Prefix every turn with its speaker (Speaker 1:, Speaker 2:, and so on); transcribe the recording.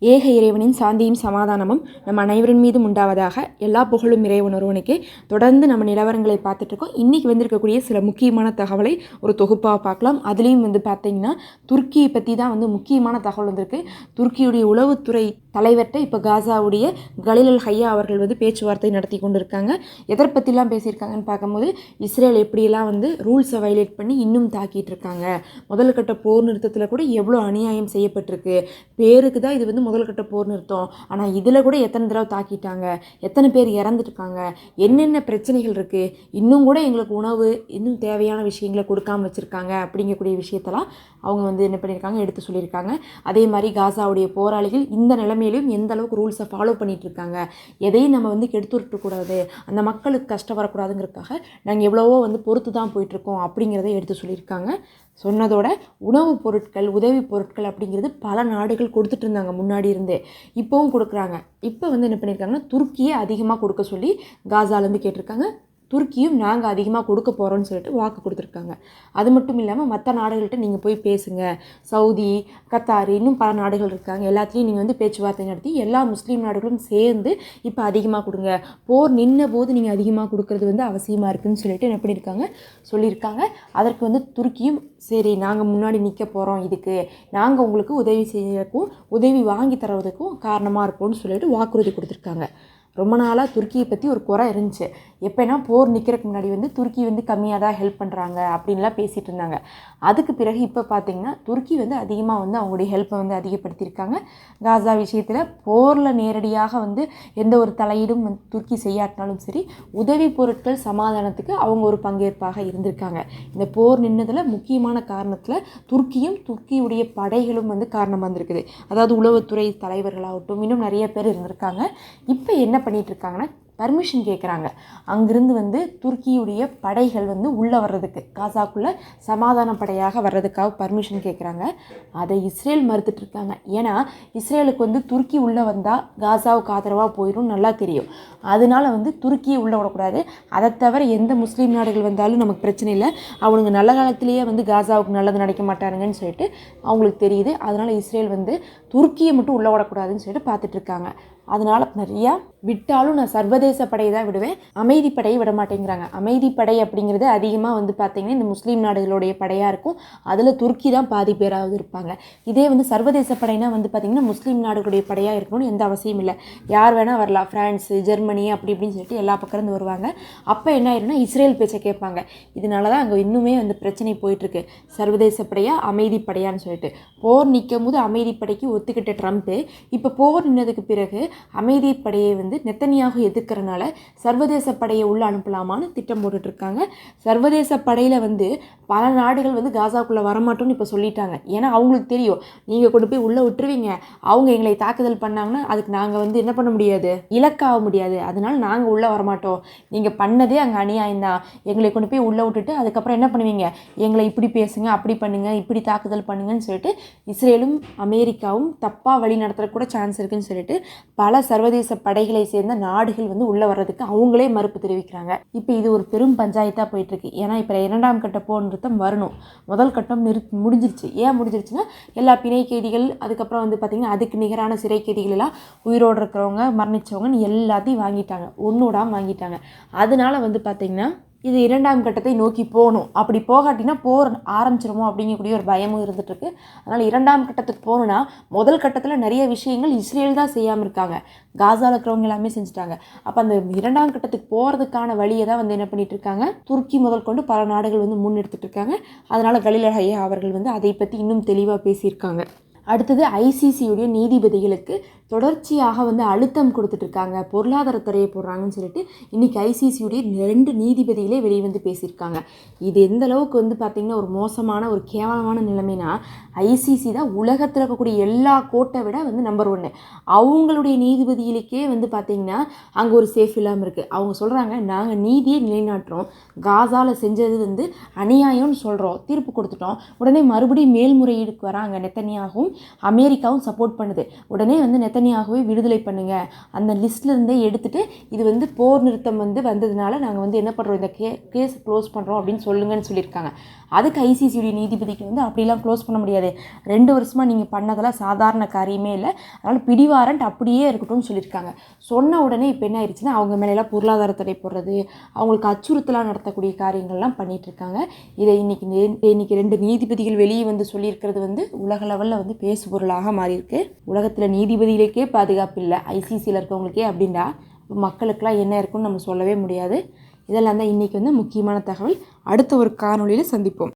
Speaker 1: ஏக இறைவனின் சாந்தியும் சமாதானமும் நம் அனைவரின் மீதும் உண்டாவதாக. எல்லா புகழும் இறைவன் ஒருவனுக்கே. தொடர்ந்து நம்ம நிலவரங்களை பார்த்துட்ருக்கோம். இன்றைக்கி வந்திருக்கக்கூடிய சில முக்கியமான தகவலை ஒரு தொகுப்பாக பார்க்கலாம். அதுலேயும் பார்த்திங்கன்னா துருக்கியை பற்றி தான் முக்கியமான தகவல் வந்திருக்கு. துருக்கியுடைய உளவுத்துறை தலைவர்கிட்ட இப்போ காசாவுடைய கலீல் அல் ஹையா அவர்கள் பேச்சுவார்த்தை நடத்தி கொண்டு இருக்காங்க. எதை பற்றிலாம் பேசியிருக்காங்கன்னு பார்க்கும்போது, இஸ்ரேல் எப்படியெல்லாம் ரூல்ஸை வயலேட் பண்ணி இன்னும் தாக்கிட்டு இருக்காங்க, முதல் கட்ட போர் நிறுத்தத்தில் கூட எவ்வளோ அநியாயம் செய்யப்பட்டிருக்கு, பேருக்கு தான் இது முதல் கட்ட போர் நிறுத்தம், ஆனால் இதில் கூட எத்தனை தடவை தாக்கிட்டாங்க, எத்தனை பேர் இறந்துட்டுருக்காங்க, என்னென்ன பிரச்சனைகள் இருக்குது, இன்னும் கூட எங்களுக்கு உணவு இன்னும் தேவையான விஷயங்களை கொடுக்காமல் வச்சுருக்காங்க அப்படிங்கக்கூடிய விஷயத்தெல்லாம் அவங்க என்ன பண்ணியிருக்காங்க, எடுத்து சொல்லியிருக்காங்க. அதே மாதிரி காசாவுடைய போராளிகள் இந்த நிலைமையிலும் எந்த அளவுக்கு ரூல்ஸை ஃபாலோ பண்ணிகிட்டு இருக்காங்க, எதையும் நம்ம கெடுத்து விட்டுக்கூடாது, அந்த மக்களுக்கு கஷ்டம் வரக்கூடாதுங்கிறதுக்காக நாங்கள் எவ்வளவோ பொறுத்து தான் போயிட்டுருக்கோம் அப்படிங்கிறத எடுத்து சொல்லியிருக்காங்க. சொன்னதோட உணவுப் பொருட்கள், உதவி பொருட்கள் அப்படிங்கிறது பல நாடுகள் கொடுத்துட்டு இருந்தாங்க முன்னாடி இருந்தே, இப்போவும் கொடுக்குறாங்க. இப்போ என்ன பண்ணியிருக்காங்கன்னா, துருக்கியை அதிகமாக கொடுக்க சொல்லி காசாலேருந்து கேட்டிருக்காங்க. துருக்கியும் நாங்கள் அதிகமாக கொடுக்க போகிறோன்னு சொல்லிட்டு வாக்கு கொடுத்துருக்காங்க. அது மட்டும் இல்லாமல் மற்ற நாடுகள்கிட்ட நீங்கள் போய் பேசுங்க, சவுதி, கத்தார், இன்னும் பல நாடுகள் இருக்காங்க, எல்லாத்துலேயும் நீங்கள் பேச்சுவார்த்தை நடத்தி எல்லா முஸ்லீம் நாடுகளும் சேர்ந்து இப்போ அதிகமாக கொடுங்க, போர் நின்ன போது நீங்கள் அதிகமாக கொடுக்கறது அவசியமாக இருக்குதுன்னு சொல்லிட்டு என்ன பண்ணியிருக்காங்க, சொல்லியிருக்காங்க. அதற்கு துருக்கியும் சரி நாங்கள் முன்னாடி நிற்க போகிறோம், இதுக்கு நாங்கள் உங்களுக்கு உதவி செய்யறதுக்கும் உதவி வாங்கி தருவதற்கும் காரணமாக இருப்போம்னு சொல்லிட்டு வாக்குறுதி கொடுத்துருக்காங்க. ரொம்ப நாளாக துருக்கியை பற்றி ஒரு குறை இருந்துச்சு. எப்போனா போர் நிற்கிறதுக்கு முன்னாடி துருக்கி கம்மியாக தான் ஹெல்ப் பண்ணுறாங்க அப்படின்லாம் பேசிகிட்டு இருந்தாங்க. அதுக்கு பிறகு இப்போ பார்த்திங்கன்னா துருக்கி அதிகமாக அவங்களுடைய ஹெல்ப்பை அதிகப்படுத்தியிருக்காங்க. காசா விஷயத்தில் போரில் நேரடியாக எந்த ஒரு தலையீடும் துருக்கி செய்யாட்டினாலும் சரி, உதவி பொருட்கள் சமாதானத்துக்கு அவங்க ஒரு பங்கேற்பாக இருந்திருக்காங்க. இந்த போர் நின்னதில் முக்கியமான காரணத்தில் துருக்கியும் துருக்கியுடைய படைகளும் காரணமாக இருந்திருக்குது. அதாவது உளவுத்துறை தலைவர்களாகட்டும் இன்னும் நிறைய பேர் இருந்திருக்காங்க. இப்போ என்ன பண்ணிகிட்டு இருக்காங்கன்னா, பர்மிஷன் கேட்குறாங்க. அங்கிருந்து துருக்கியுடைய படைகள் உள்ளே வர்றதுக்கு, காசாக்குள்ளே சமாதான படையாக வர்றதுக்காக பர்மிஷன் கேட்குறாங்க. அதை இஸ்ரேல் மறுத்துட்டு இருக்காங்க. ஏன்னா இஸ்ரேலுக்கு துருக்கி உள்ளே வந்தால் காசாவுக்கு ஆதரவாக போயிடும் நல்லா தெரியும். அதனால துருக்கியை உள்ளே விடக்கூடாது. அதை தவிர எந்த முஸ்லீம் நாடுகள் வந்தாலும் நமக்கு பிரச்சனை இல்லை, அவனுங்க நல்ல காலத்திலேயே காசாவுக்கு நல்லது நினைக்க மாட்டானுங்கன்னு சொல்லிட்டு அவங்களுக்கு தெரியுது. அதனால் இஸ்ரேல் துருக்கியை மட்டும் உள்ளே விடக்கூடாதுன்னு சொல்லிட்டு பார்த்துட்ருக்காங்க. அதனால் நிறையா விட்டாலும் நான் சர்வதேச படையை தான் விடுவேன், அமைதி படையை விட மாட்டேங்கிறாங்க. அமைதி படை அப்படிங்கிறது அதிகமாக பார்த்திங்கன்னா இந்த முஸ்லீம் நாடுகளுடைய படையாக இருக்கும். அதில் துருக்கி தான் பாதி பேராவது இருப்பாங்க. இதே சர்வதேச படைனா பார்த்திங்கன்னா முஸ்லீம் நாடுகளுடைய படையாக இருக்கணும்னு எந்த அவசியம் இல்லை, யார் வேணால் வரலாம், ஃப்ரான்ஸு, ஜெர்மனி அப்படி இப்படின்னு சொல்லிட்டு எல்லா பக்கம் வருவாங்க. அப்போ என்ன ஆயிரும்னா இஸ்ரேல் பேச்சை கேட்பாங்க. இதனால தான் அங்கே இன்னுமே பிரச்சனை போயிட்டுருக்கு, சர்வதேச படையா அமைதி படையான்னு சொல்லிட்டு. போர் நிற்கும் போது அமைதி படைக்கு ஒத்துக்கிட்ட ட்ரம்ப்பு இப்போ போர் நின்னதுக்கு பிறகு அமைதி படையை நெத்தனியாக எதிர்க்கிறனால சர்வதேச படையை உள்ள அனுப்பலாமான்னு திட்டம் போட்டுட்ருக்காங்க. சர்வதேச படையில் பல நாடுகள் காசாக்குள்ளே வரமாட்டோம்னு இப்போ சொல்லிட்டாங்க. ஏன்னா அவங்களுக்கு தெரியும், நீங்கள் கொண்டு போய் உள்ளே விட்டுருவீங்க, அவங்க எங்களை தாக்குதல் பண்ணாங்கன்னா அதுக்கு நாங்கள் என்ன பண்ண முடியாது, இலக்காக முடியாது, அதனால் நாங்கள் உள்ளே வரமாட்டோம், நீங்கள் பண்ணதே அங்கே அநியாயம்தான், எங்களை கொண்டு போய் உள்ளே விட்டுட்டு அதுக்கப்புறம் என்ன பண்ணுவீங்க, எங்களை இப்படி பேசுங்க, அப்படி பண்ணுங்கள், இப்படி தாக்குதல் பண்ணுங்கன்னு சொல்லிட்டு இஸ்ரேலும் அமெரிக்காவும் தப்பாக வழி நடத்துகிற கூட சான்ஸ் இருக்குன்னு சொல்லிட்டு பல சர்வதேச படைகளை சேர்ந்த நாடுகள் உள்ளே வர்றதுக்கு அவங்களே மறுப்பு தெரிவிக்கிறாங்க. இப்போ இது ஒரு பெரும் பஞ்சாயத்தாக போயிட்டுருக்கு. ஏன்னா இப்போ 2ஆம் கட்ட போர் நிறுத்தம் வரணும், முதல் கட்டம் முடிஞ்சிருச்சு. ஏன் முடிஞ்சிருச்சுன்னா எல்லா பிணை கைதிகள், அதுக்கப்புறம் பார்த்திங்கன்னா அதுக்கு நிகரான சிறை கைதிகள் எல்லாம் உயிரோடு இருக்கிறவங்க, மரணித்தவங்கன்னு எல்லாத்தையும் வாங்கிட்டாங்க, ஒன்றோடாமல் வாங்கிட்டாங்க. அதனால பார்த்திங்கன்னா இது 2ஆம் கட்டத்தை நோக்கி போகணும். அப்படி போகாட்டினா போர் ஆரம்பிச்சிருமோ அப்படிங்கக்கூடிய ஒரு பயமும் இருந்துகிட்ருக்கு. அதனால் 2ஆம் கட்டத்துக்கு போகணுன்னா முதல் கட்டத்தில் நிறைய விஷயங்கள் இஸ்ரேல் தான் செய்யாமல் இருக்காங்க, காசாவில் இருக்கிறவங்க எல்லாமே செஞ்சுட்டாங்க. அப்போ அந்த 2ஆம் கட்டத்துக்கு போகிறதுக்கான வழியை தான் என்ன பண்ணிட்டு இருக்காங்க, துருக்கி முதல் கொண்டு பல நாடுகள் முன்னெடுத்துட்டு இருக்காங்க. அதனால் கலீல் அல் ஹையா அவர்கள் அதை பற்றி இன்னும் தெளிவாக பேசியிருக்காங்க. அடுத்தது ஐசிசியுடைய நீதிபதிகளுக்கு தொடர்ச்சியாக அழுத்தம் கொடுத்துட்ருக்காங்க, பொருளாதாரத்துறையை போடுறாங்கன்னு சொல்லிட்டு இன்றைக்கி ஐசிசியுடைய 2 நீதிபதிகளே வெளியே பேசியிருக்காங்க. இது எந்த அளவுக்கு பார்த்திங்கன்னா ஒரு மோசமான ஒரு கேவலமான நிலைமைனா, ஐசிசி தான் உலகத்தில் இருக்கக்கூடிய எல்லா கோர்ட்டை விட நம்பர் 1. அவங்களுடைய நீதிபதிகளுக்கே பார்த்திங்கன்னா அங்கே ஒரு சேஃப் இல்லாமல் இருக்குது. அவங்க சொல்கிறாங்க, நாங்கள் நீதியை நிலைநாட்டுறோம், காசாவில் செஞ்சது அநியாயம்னு சொல்கிறோம், தீர்ப்பு கொடுத்துட்டோம், உடனே மறுபடியும் மேல்முறையீடுக்கு வராங்க நெத்தனியாகவும் அமெரிக்காவும் சப்போர்ட் பண்ணுது. உடனே வந்து நெத்தனியாகவே விடுதலை பண்ணுங்க, அந்த லிஸ்ட்லேருந்தே எடுத்துகிட்டு இது வந்து போர் நிறுத்தம் வந்து வந்ததுனால நாங்கள் வந்து என்ன பண்ணுறோம், இந்த கேஸ் க்ளோஸ் பண்ணுறோம் அப்படின்னு சொல்லுங்கன்னு சொல்லியிருக்காங்க. அதுக்கு ஐசிசியுடைய நீதிபதிக்கு வந்து அப்படிலாம் க்ளோஸ் பண்ண முடியாது, 2 வருஷமாக நீங்கள் பண்ணதெல்லாம் சாதாரண காரியமே இல்லை, அதனால் பிடிவாரண்ட் அப்படியே இருக்கட்டும்னு சொல்லியிருக்காங்க. சொன்ன உடனே இப்போ என்ன ஆயிடுச்சுன்னா அவங்க மேலெல்லாம் பொருளாதார தடை போடுறது, அவங்களுக்கு அச்சுறுத்தலாக நடத்தக்கூடிய காரியங்கள்லாம் பண்ணிகிட்ருக்காங்க. இதை இன்னைக்கு 2 நீதிபதிகள் வெளியே வந்து சொல்லியிருக்கிறது வந்து உலக லெவலில் வந்து பேசுபொருளாக மாறியிருக்கு. உலகத்தில் நீதிபதிகளுக்கே பாதுகாப்பு இல்லை, ஐசிசியில் இருக்கவங்களுக்கே அப்படின்னா மக்களுக்கெல்லாம் என்ன இருக்குன்னு நம்ம சொல்லவே முடியாது. இதெல்லாம் தான் இன்றைக்கி வந்து முக்கியமான தகவல். அடுத்த ஒரு காணொளியில் சந்திப்போம்.